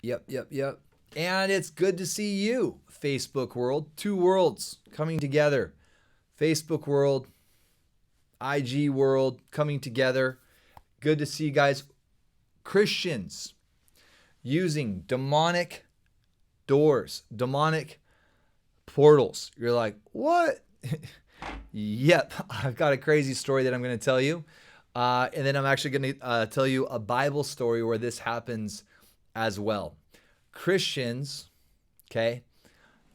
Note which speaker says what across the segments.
Speaker 1: Yep. And it's good to see you, Facebook world. Two worlds coming together. Facebook world, IG world coming together. Good to see you guys. Christians using demonic doors, demonic portals. You're like, what? Yep, I've got a crazy story that I'm going to tell you. And then I'm actually going to tell you a Bible story where this happens as well. Christians, okay,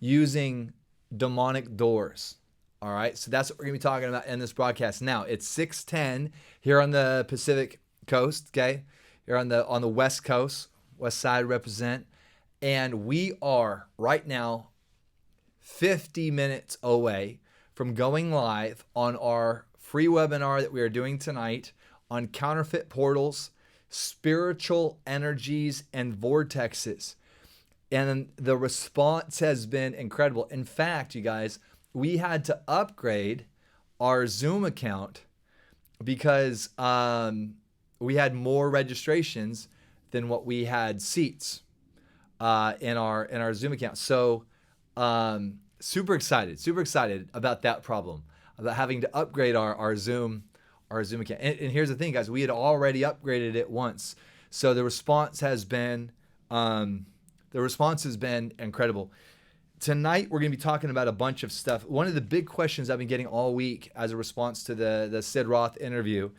Speaker 1: using demonic doors. All right, so that's what we're going to be talking about in this broadcast. Now, it's 6:10 here on the Pacific Coast, okay? Here on the West Coast, West Side represent. And we are right now 50 minutes away from going live on our free webinar that we are doing tonight on counterfeit portals, spiritual energies, and vortexes. And the response has been incredible. In fact, you guys, we had to upgrade our Zoom account because we had more registrations than what we had seats in our Zoom account. So super excited about that problem, about having to upgrade our Zoom account. And here's the thing, guys, we had already upgraded it once, so the response has been incredible. Tonight we're going to be talking about a bunch of stuff. One of the big questions I've been getting all week as a response to the Sid Roth interview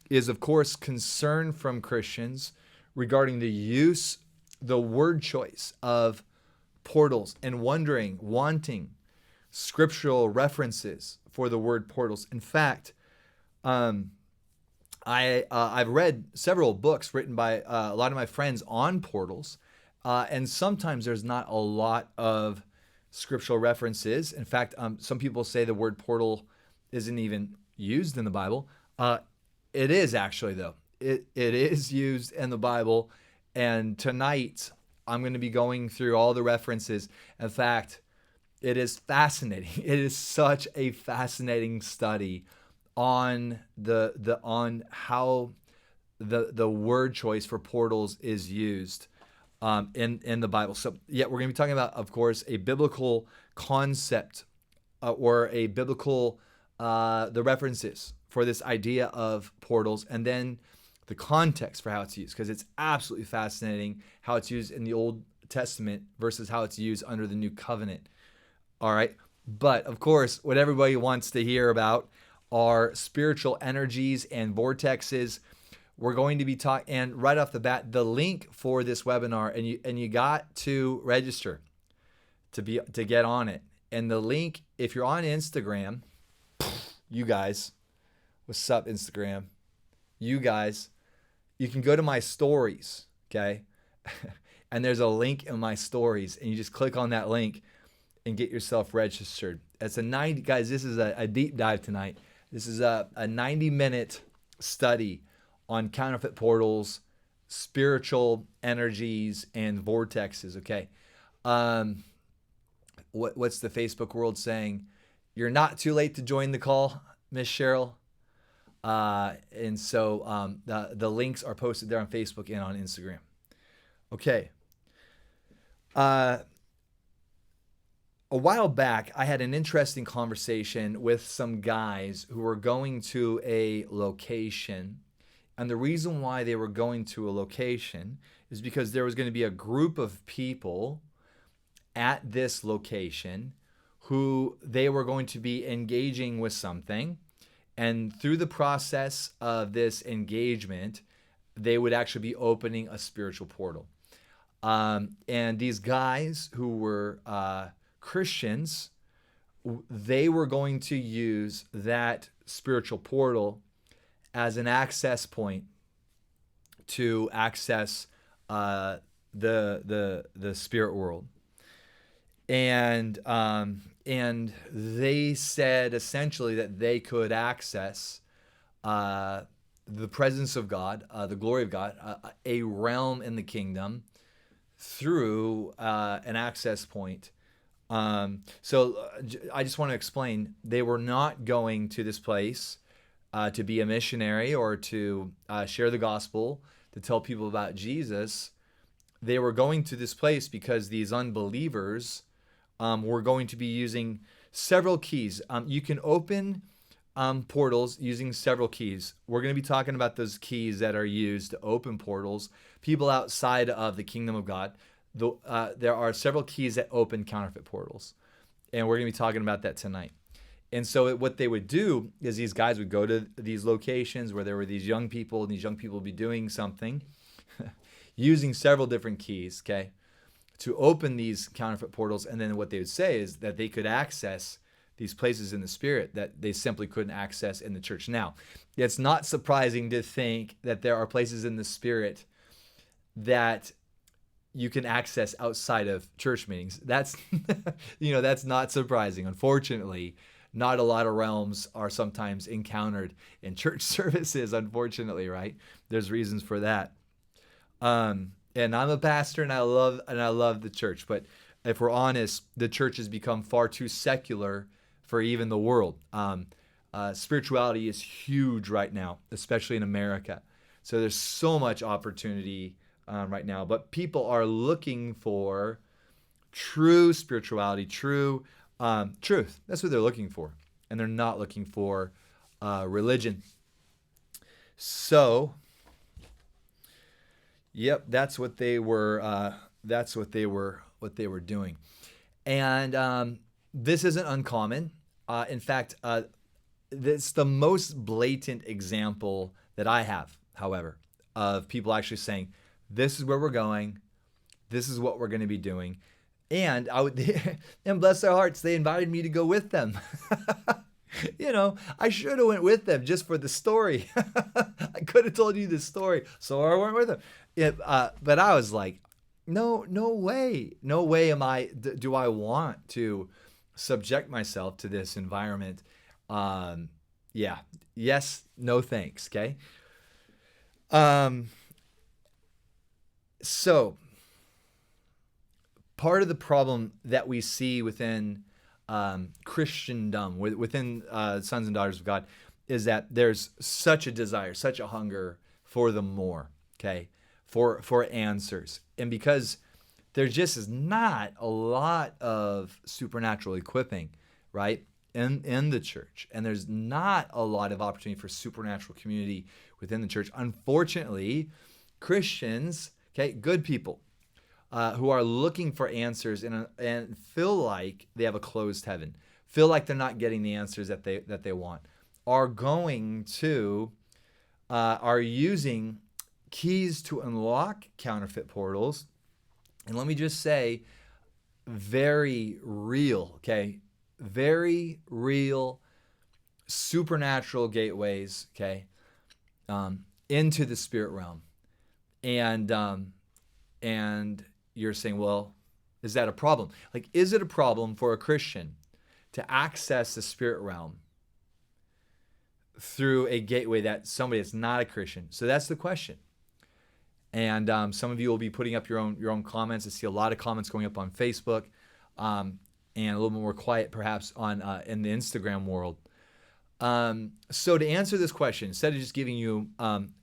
Speaker 1: is, of course, concern from Christians regarding the word choice of portals, and wanting scriptural references for the word portals. In fact, I've read several books written by a lot of my friends on portals, and sometimes there's not a lot of scriptural references. In fact, some people say the word portal isn't even used in the Bible. It is actually, though. It is used in the Bible, and tonight I'm going to be going through all the references. In fact, it is fascinating. It is such a fascinating study on on how the word choice for portals is used in the Bible. So yeah, we're going to be talking about, of course, a biblical concept or a biblical the references for this idea of portals, and then the context for how it's used, because it's absolutely fascinating how it's used in the Old Testament versus how it's used under the New Covenant. All right. But of course, what everybody wants to hear about are spiritual energies and vortexes. We're going to be talking, and right off the bat, the link for this webinar, and you got to register to get on it. And the link, if you're on Instagram, you guys, what's up, Instagram? You guys, you can go to my stories, okay? And there's a link in my stories, and you just click on that link and get yourself registered. It's guys, this is a deep dive tonight. This is a 90-minute study on counterfeit portals, spiritual energies, and vortexes, okay? What's the Facebook world saying? You're not too late to join the call, Miss Cheryl. And so the links are posted there on Facebook and on Instagram. Okay. A while back, I had an interesting conversation with some guys who were going to a location. And the reason why they were going to a location is because there was going to be a group of people at this location who they were going to be engaging with something. And through the process of this engagement, they would actually be opening a spiritual portal. And these guys who were Christians, they were going to use that spiritual portal as an access point to access the spirit world. And they said essentially that they could access the presence of God, the glory of God, a realm in the kingdom through an access point. So I just want to explain, they were not going to this place to be a missionary or to share the gospel, to tell people about Jesus. they were going to this place because these unbelievers were going to be using several keys. You can open portals using several keys. We're going to be talking about those keys that are used to open portals. People outside of the kingdom of God. There are several keys that open counterfeit portals. And we're going to be talking about that tonight. And so what they would do is these guys would go to these locations where there were these young people, and these young people would be doing something using several different keys, okay, to open these counterfeit portals. And then what they would say is that they could access these places in the spirit that they simply couldn't access in the church. Now, it's not surprising to think that there are places in the spirit that you can access outside of church meetings. That's, that's not surprising. Unfortunately, not a lot of realms are sometimes encountered in church services, unfortunately, right? There's reasons for that. And I'm a pastor, and I love the church, but if we're honest, the church has become far too secular for even the world. Spirituality is huge right now, especially in America. So there's so much opportunity right now, but people are looking for true spirituality, true truth. That's what they're looking for, and they're not looking for religion. So, yep, that's what they were. That's what they were doing, and this isn't uncommon. In fact, it's the most blatant example that I have, however, of people actually saying, "This is where we're going. This is what we're going to be doing." And and bless their hearts, they invited me to go with them. I should have went with them just for the story. I could have told you the story, so I went with them. But I was like, no way do I want to subject myself to this environment. Yes, no thanks. Okay. So part of the problem that we see within Christendom, within sons and daughters of God, is that there's such a desire, such a hunger for the more, okay, for answers. And because there just is not a lot of supernatural equipping, right, in the church, and there's not a lot of opportunity for supernatural community within the church. Unfortunately, Christians, okay, good people, who are looking for answers and feel like they have a closed heaven, feel like they're not getting the answers that they want, are using keys to unlock counterfeit portals. And let me just say, very real, okay, very real supernatural gateways, okay, into the spirit realm, and you're saying, well, is that a problem? Like, is it a problem for a Christian to access the spirit realm through a gateway that somebody that's not a Christian? So that's the question. And some of you will be putting up your own comments. I see a lot of comments going up on Facebook, and a little bit more quiet perhaps on in the Instagram world. So to answer this question, instead of just giving you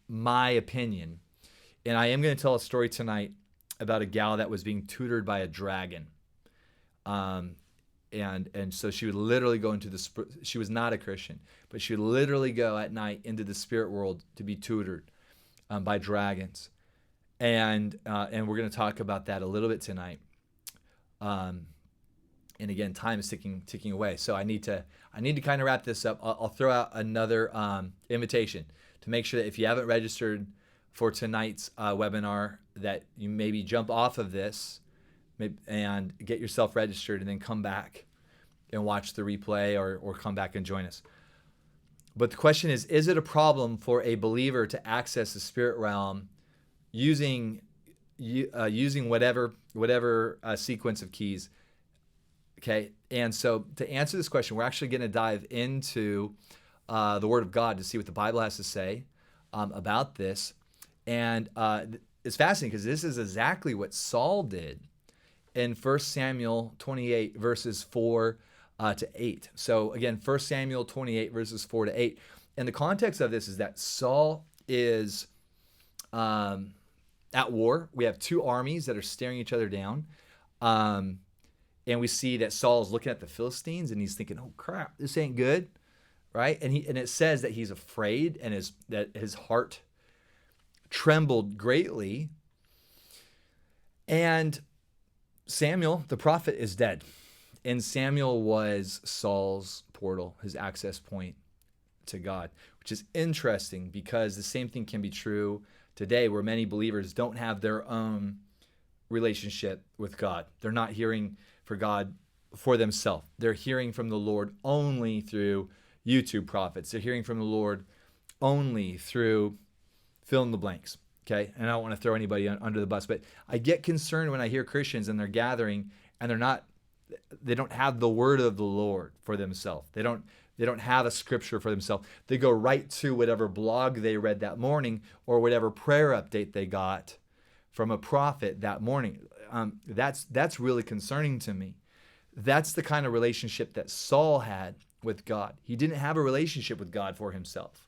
Speaker 1: my opinion, and I am going to tell a story tonight about a gal that was being tutored by a dragon. And so she would literally go into she was not a Christian, but she would literally go at night into the spirit world to be tutored by dragons. And we're going to talk about that a little bit tonight. And again, time is ticking away. So I need to kind of wrap this up. I'll throw out another invitation to make sure that if you haven't registered for tonight's webinar, that you maybe jump off of this and get yourself registered, and then come back and watch the replay, or come back and join us. But the question is it a problem for a believer to access the spirit realm using whatever sequence of keys? Okay, and so to answer this question, we're actually going to dive into the Word of God to see what the Bible has to say about this. And it's fascinating because this is exactly what Saul did in 1 Samuel 28, verses 4 to 8. So again, 1 Samuel 28, verses 4 to 8. And the context of this is that Saul is at war. We have two armies that are staring each other down. Um, and we see that Saul's looking at the Philistines and he's thinking, oh crap, this ain't good, right? And it says that he's afraid and that his heart trembled greatly. And Samuel, the prophet, is dead. And Samuel was Saul's portal, his access point to God, which is interesting because the same thing can be true today where many believers don't have their own relationship with God. They're not hearing for God for themselves. They're hearing from the Lord only through YouTube prophets. They're hearing from the Lord only through fill in the blanks. Okay. And I don't want to throw anybody under the bus, but I get concerned when I hear Christians and they're gathering and they don't have the word of the Lord for themselves. They don't have a scripture for themselves. They go right to whatever blog they read that morning or whatever prayer update they got from a prophet that morning. That's really concerning to me. That's the kind of relationship that Saul had with God. He didn't have a relationship with God for himself.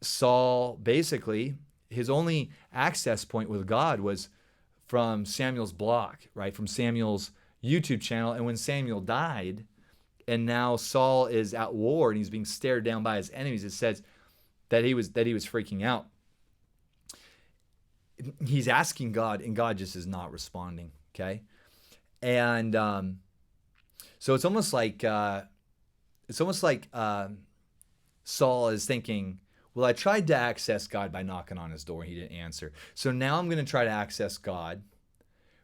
Speaker 1: Saul, basically, his only access point with God was from Samuel's blog, right? From Samuel's YouTube channel. And when Samuel died, and now Saul is at war and he's being stared down by his enemies, it says that he was freaking out. He's asking God, and God just is not responding. Okay, and so it's almost like Saul is thinking, well, I tried to access God by knocking on his door. He didn't answer. So now I'm going to try to access God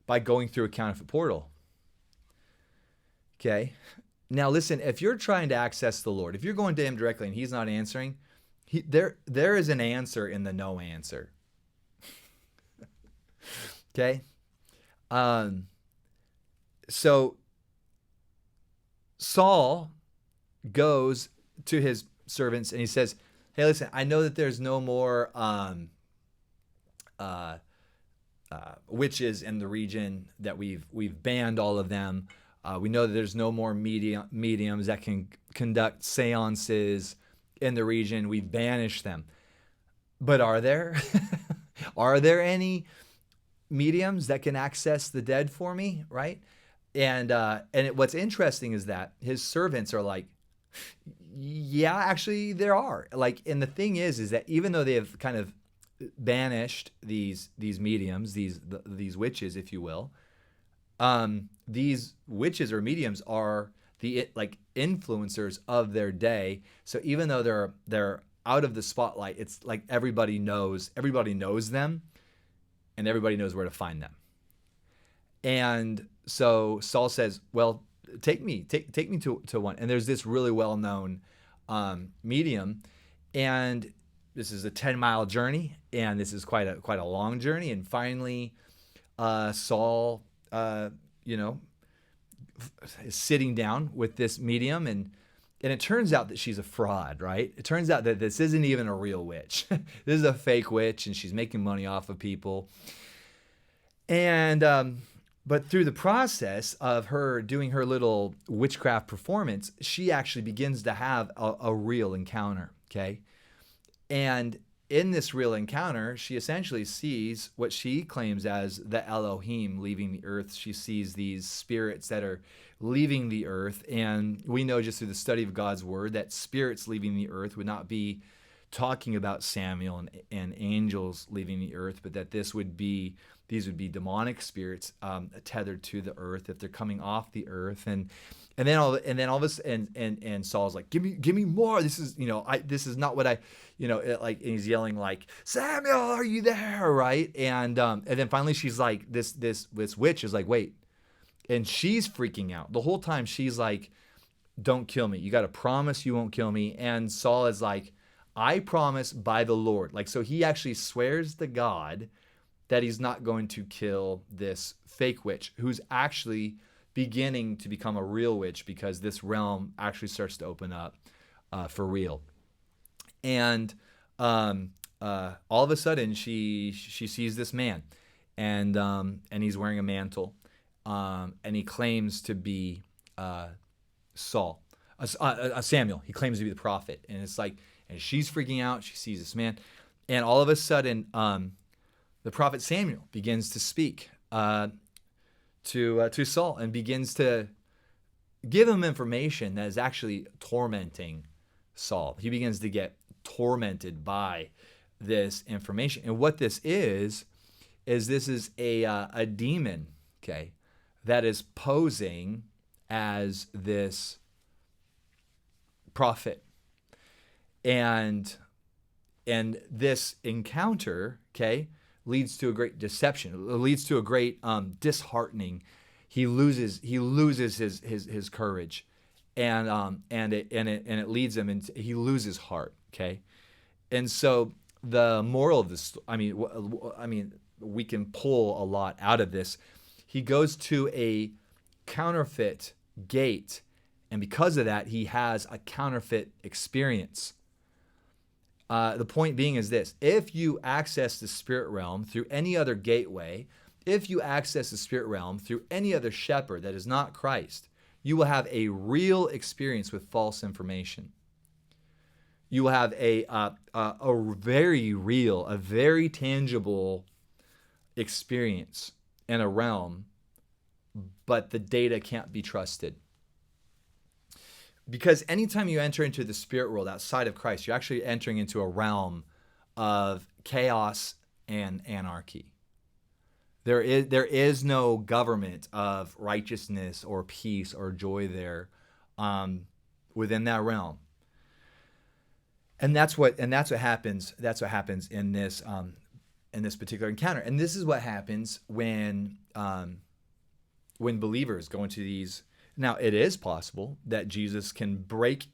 Speaker 1: by going through a counterfeit portal. Okay. Now listen, if you're trying to access the Lord, if you're going to him directly and he's not answering, there is an answer in the no answer. Okay. So Saul goes to his servants and he says, hey, listen, I know that there's no more witches in the region, that we've banned all of them. We know that there's no more mediums that can conduct seances in the region. We've banished them. But are there? Are there any mediums that can access the dead for me, right? And what's interesting is that his servants are like, yeah, actually there are. Like, and the thing is that even though they have kind of banished these mediums, these witches, if you will, these witches or mediums are the influencers of their day. So even though they're out of the spotlight, it's like everybody knows them, and everybody knows where to find them. And so Saul says, well, take me to one. And there's this really well-known medium, and this is a 10-mile journey, and this is quite a long journey. And finally, Saul, is sitting down with this medium, and it turns out that she's a fraud, right? It turns out that this isn't even a real witch. This is a fake witch, and she's making money off of people. And but through the process of her doing her little witchcraft performance, she actually begins to have a real encounter, okay? And in this real encounter, she essentially sees what she claims as the Elohim leaving the earth. She sees these spirits that are leaving the earth. And we know just through the study of God's word that spirits leaving the earth would not be talking about Samuel and angels leaving the earth, but that these would be demonic spirits tethered to the earth if they're coming off the earth. And then all of us and Saul's like, give me more. This is this is not what I and he's yelling like, Samuel, are you there? Right? And then finally she's like, this witch is like, wait, and she's freaking out the whole time. She's like, don't kill me. You got to promise you won't kill me. And Saul is like, I promise by the Lord. Like, so he actually swears to God that he's not going to kill this fake witch who's actually beginning to become a real witch because this realm actually starts to open up for real. And all of a sudden she sees this man, and he's wearing a mantle, and he claims to be Saul, Samuel. He claims to be the prophet, and it's like, and she's freaking out. She sees this man, and all of a sudden, the prophet Samuel begins to speak to Saul and begins to give him information that is actually tormenting Saul. He begins to get tormented by this information. And what this is this is a demon, okay, that is posing as this prophet. And this encounter, okay, leads to a great deception. It leads to a great disheartening. He loses his courage, and it leads him into, he loses heart. Okay, and so the moral of this, I mean, we can pull a lot out of this. He goes to a counterfeit gate, and because of that, he has a counterfeit experience. The point being is this: if you access the spirit realm through any other gateway, if you access the spirit realm through any other shepherd that is not Christ, you will have a real experience with false information. You will have a very real, a very tangible experience in a realm, but the data can't be trusted. Because anytime you enter into the spirit world outside of Christ, you're actually entering into a realm of chaos and anarchy. There is no government of righteousness or peace or joy there within that realm. And that's what happens. That's what happens in this particular encounter. And this is what happens when believers go into these. Now, it is possible that Jesus can break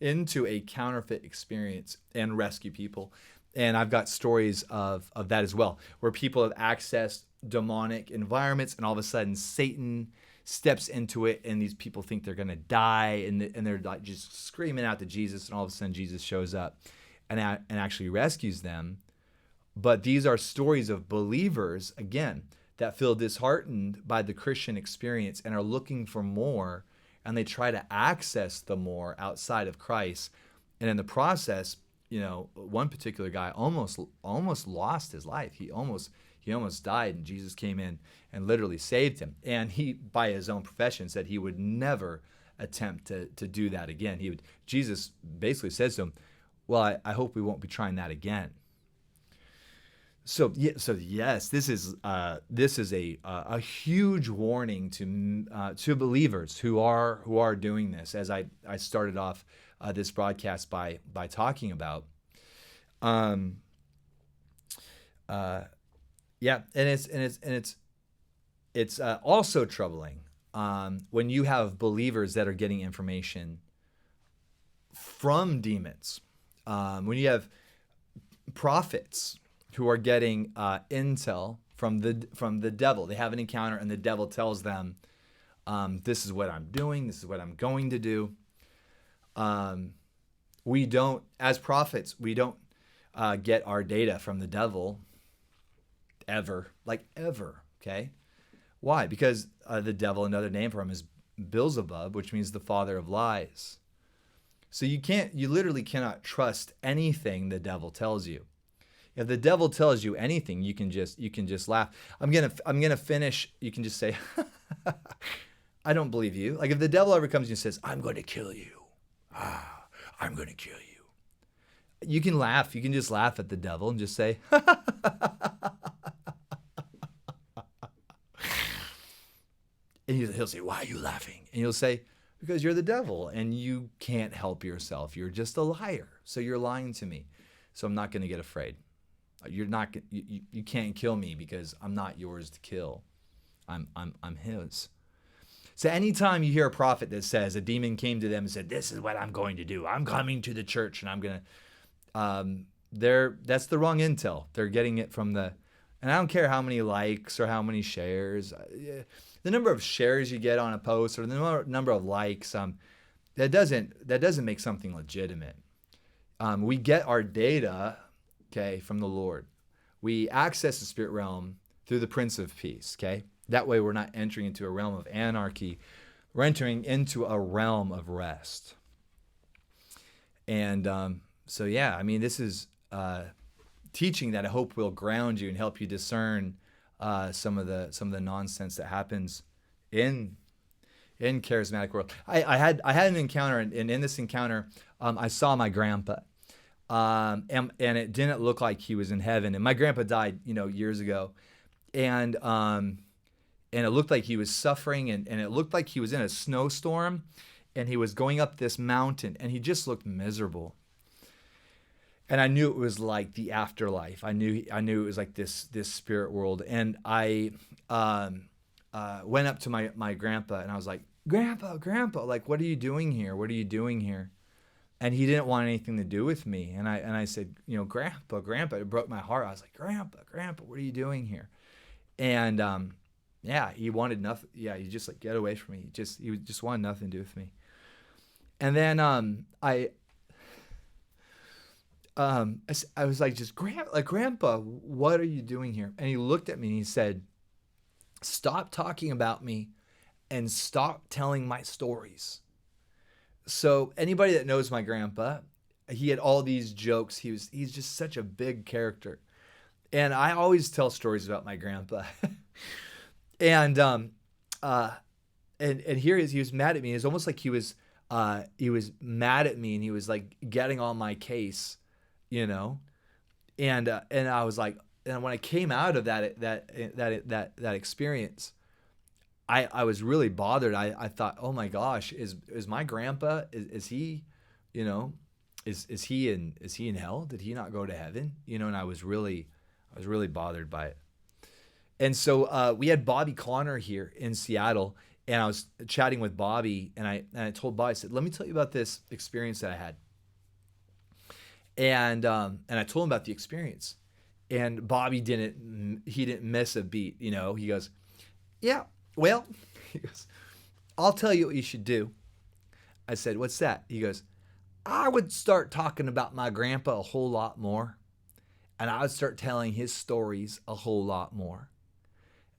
Speaker 1: into a counterfeit experience and rescue people. And I've got stories of that as well, where people have accessed demonic environments and all of a sudden Satan steps into it and these people think they're going to die and they're like just screaming out to Jesus, and all of a sudden Jesus shows up and actually rescues them. But these are stories of believers, again, that feel disheartened by the Christian experience and are looking for more, and they try to access the more outside of Christ. And in the process, one particular guy almost lost his life. He almost died, and Jesus came in and literally saved him. And he, by his own profession, said he would never attempt to do that again. Jesus basically says to him, well, I hope we won't be trying that again. So yes, this is a huge warning to believers who are doing this, as I started off this broadcast by talking about. And it's also troubling when you have believers that are getting information from demons. When you have prophets who are getting intel from the devil. They have an encounter and the devil tells them, this is what I'm doing, this is what I'm going to do. We don't, as prophets, we don't get our data from the devil ever, okay? Why? Because the devil, another name for him is Beelzebub, which means the father of lies. So you literally cannot trust anything the devil tells you. If the devil tells you anything, you can just laugh. I'm gonna finish. You can just say, I don't believe you. Like if the devil ever comes to you and says, I'm going to kill you. I'm going to kill you. You can laugh. You can just laugh at the devil and just say, and he'll say, why are you laughing? And you'll say, because you're the devil and you can't help yourself. You're just a liar. So you're lying to me. So I'm not going to get afraid. You can't kill me because I'm not yours to kill. I'm his. So anytime you hear a prophet that says a demon came to them and said, this is what I'm going to do. I'm coming to the church and I'm going to, that's the wrong intel. They're getting it from and I don't care how many likes or how many shares, the number of shares you get on a post or the number of likes, that doesn't make something legitimate. We get our data, okay, from the Lord. We access the spirit realm through the Prince of Peace, okay? That way we're not entering into a realm of anarchy. We're entering into a realm of rest. And so, yeah, I mean, this is teaching that I hope will ground you and help you discern some of the nonsense that happens in charismatic world. I had an encounter, and in this encounter, I saw my grandpa, and it didn't look like he was in heaven. And my grandpa died, years ago, and it looked like he was suffering, and it looked like he was in a snowstorm, and he was going up this mountain, and he just looked miserable. And I knew it was like the afterlife. I knew it was like this spirit world. And I went up to my grandpa, and I was like, Grandpa, like, what are you doing here? What are you doing here? And he didn't want anything to do with me. And I said, Grandpa, it broke my heart. I was like, Grandpa, what are you doing here? And he wanted nothing. Yeah, he just like, get away from me. He just wanted nothing to do with me. And then I was like, Grandpa, what are you doing here? And he looked at me and he said, stop talking about me and stop telling my stories. So anybody that knows my grandpa, he had all these jokes. He's just such a big character. And I always tell stories about my grandpa. And here he was mad at me. It was almost like he was mad at me, and he was like getting on my case, And I was like, and when I came out of that experience, I was really bothered. I thought, oh my gosh, is my grandpa, is he, is he in hell? Did he not go to heaven? And I was really bothered by it. And so we had Bobby Connor here in Seattle, and I was chatting with Bobby, and I told Bobby, I said, let me tell you about this experience that I had. And I told him about the experience, and Bobby didn't miss a beat. He goes, yeah, well, he goes, I'll tell you what you should do. I said, what's that? He goes, I would start talking about my grandpa a whole lot more, and I would start telling his stories a whole lot more.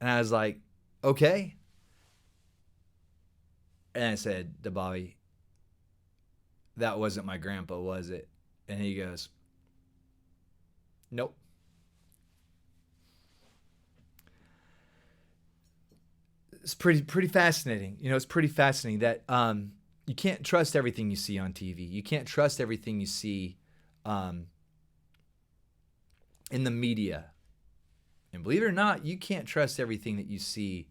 Speaker 1: And I was like, okay. And I said to Bobby, that wasn't my grandpa, was it? And he goes, nope. It's pretty fascinating. It's pretty fascinating that you can't trust everything you see on TV. You can't trust everything you see in the media. And believe it or not, you can't trust everything that you see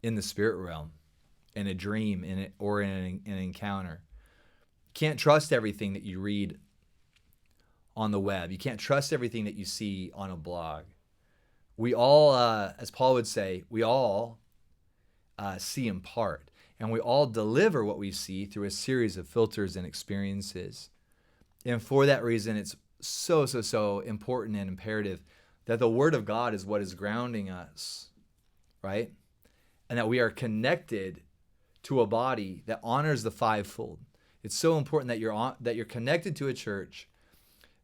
Speaker 1: in the spirit realm, in a dream, or in an encounter. You can't trust everything that you read on the web. You can't trust everything that you see on a blog. We all, as Paul would say, we all see in part, and we all deliver what we see through a series of filters and experiences. And for that reason, it's so important and imperative that the Word of God is what is grounding us, right? And that we are connected to a body that honors the fivefold. It's so important that you're connected to a church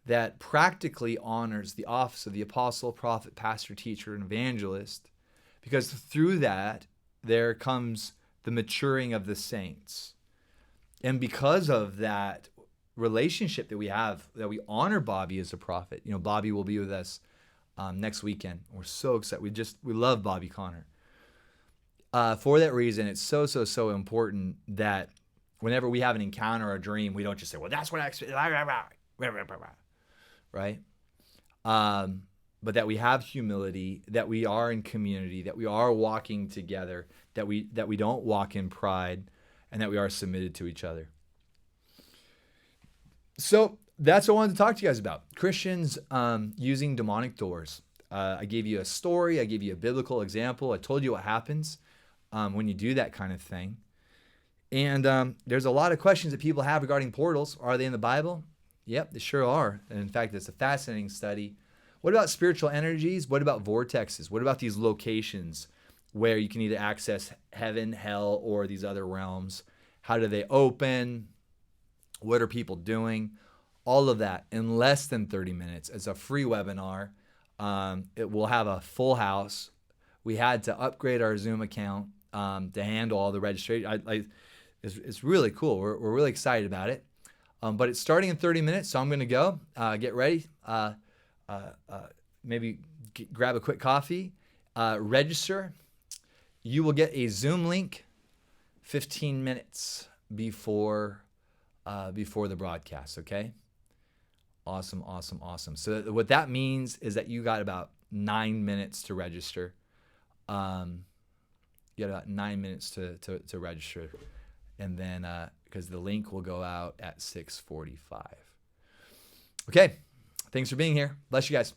Speaker 1: that practically honors the office of the apostle, prophet, pastor, teacher, and evangelist, because through that there comes the maturing of the saints. And because of that relationship that we have, that we honor Bobby as a prophet. Bobby will be with us next weekend. We're so excited. We love Bobby Connor. For that reason, it's so important that whenever we have an encounter or a dream, we don't just say, well, that's what I expect, right? But that we have humility, that we are in community, that we are walking together, that we don't walk in pride, and that we are submitted to each other. So that's what I wanted to talk to you guys about. Christians using demonic doors. I gave you a story. I gave you a biblical example. I told you what happens when you do that kind of thing. And there's a lot of questions that people have regarding portals. Are they in the Bible? Yep, they sure are. And in fact, it's a fascinating study. What about spiritual energies? What about vortexes? What about these locations where you can either access heaven, hell, or these other realms? How do they open? What are people doing? All of that in less than 30 minutes. It's a free webinar. It will have a full house. We had to upgrade our Zoom account to handle all the registration. It's really cool. We're really excited about it. But it's starting in 30 minutes, so I'm going to go. Get ready. maybe grab a quick coffee, register. You will get a Zoom link 15 minutes before the broadcast, okay? Awesome. So what that means is that you got about 9 minutes to register. You got about 9 minutes to register. And then, because the link will go out at 6:45. Okay, thanks for being here. Bless you guys.